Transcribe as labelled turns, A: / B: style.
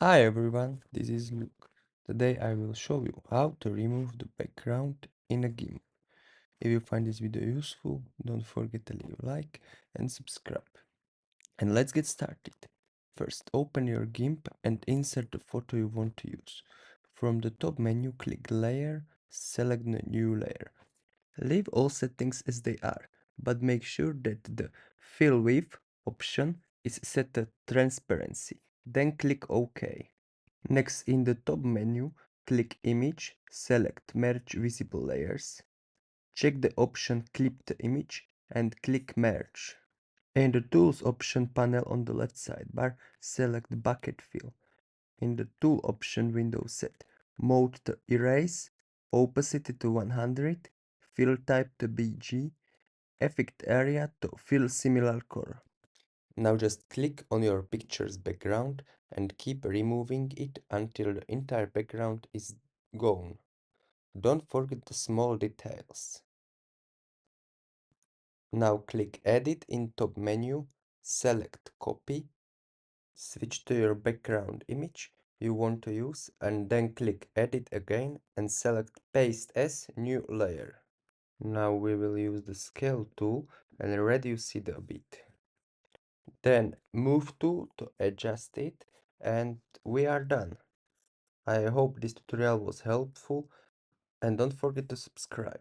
A: Hi everyone, this is Luke. Today I will show you how to remove the background in a GIMP. If you find this video useful, don't forget to leave a like and subscribe. And let's get started. First, open your GIMP and insert the photo you want to use. From the top menu, click Layer, select the new layer. Leave all settings as they are, but make sure that the Fill With option is set to Transparency. Then click OK. Next, in the top menu, click Image, select Merge Visible Layers. Check the option Clip the Image and click Merge. In the Tools option panel on the left sidebar, select Bucket Fill. In the Tool option window, set Mode to Erase, Opacity to 100, Fill Type to BG, Effect Area to Fill Similar Color. Now just click on your picture's background and keep removing it until the entire background is gone. Don't forget the small details. Now click Edit in top menu, select Copy, switch to your background image you want to use and then click Edit again and select Paste as New Layer. Now we will use the Scale tool and reduce it a bit. Then Move tool to adjust it and we are done. I hope this tutorial was helpful and don't forget to subscribe.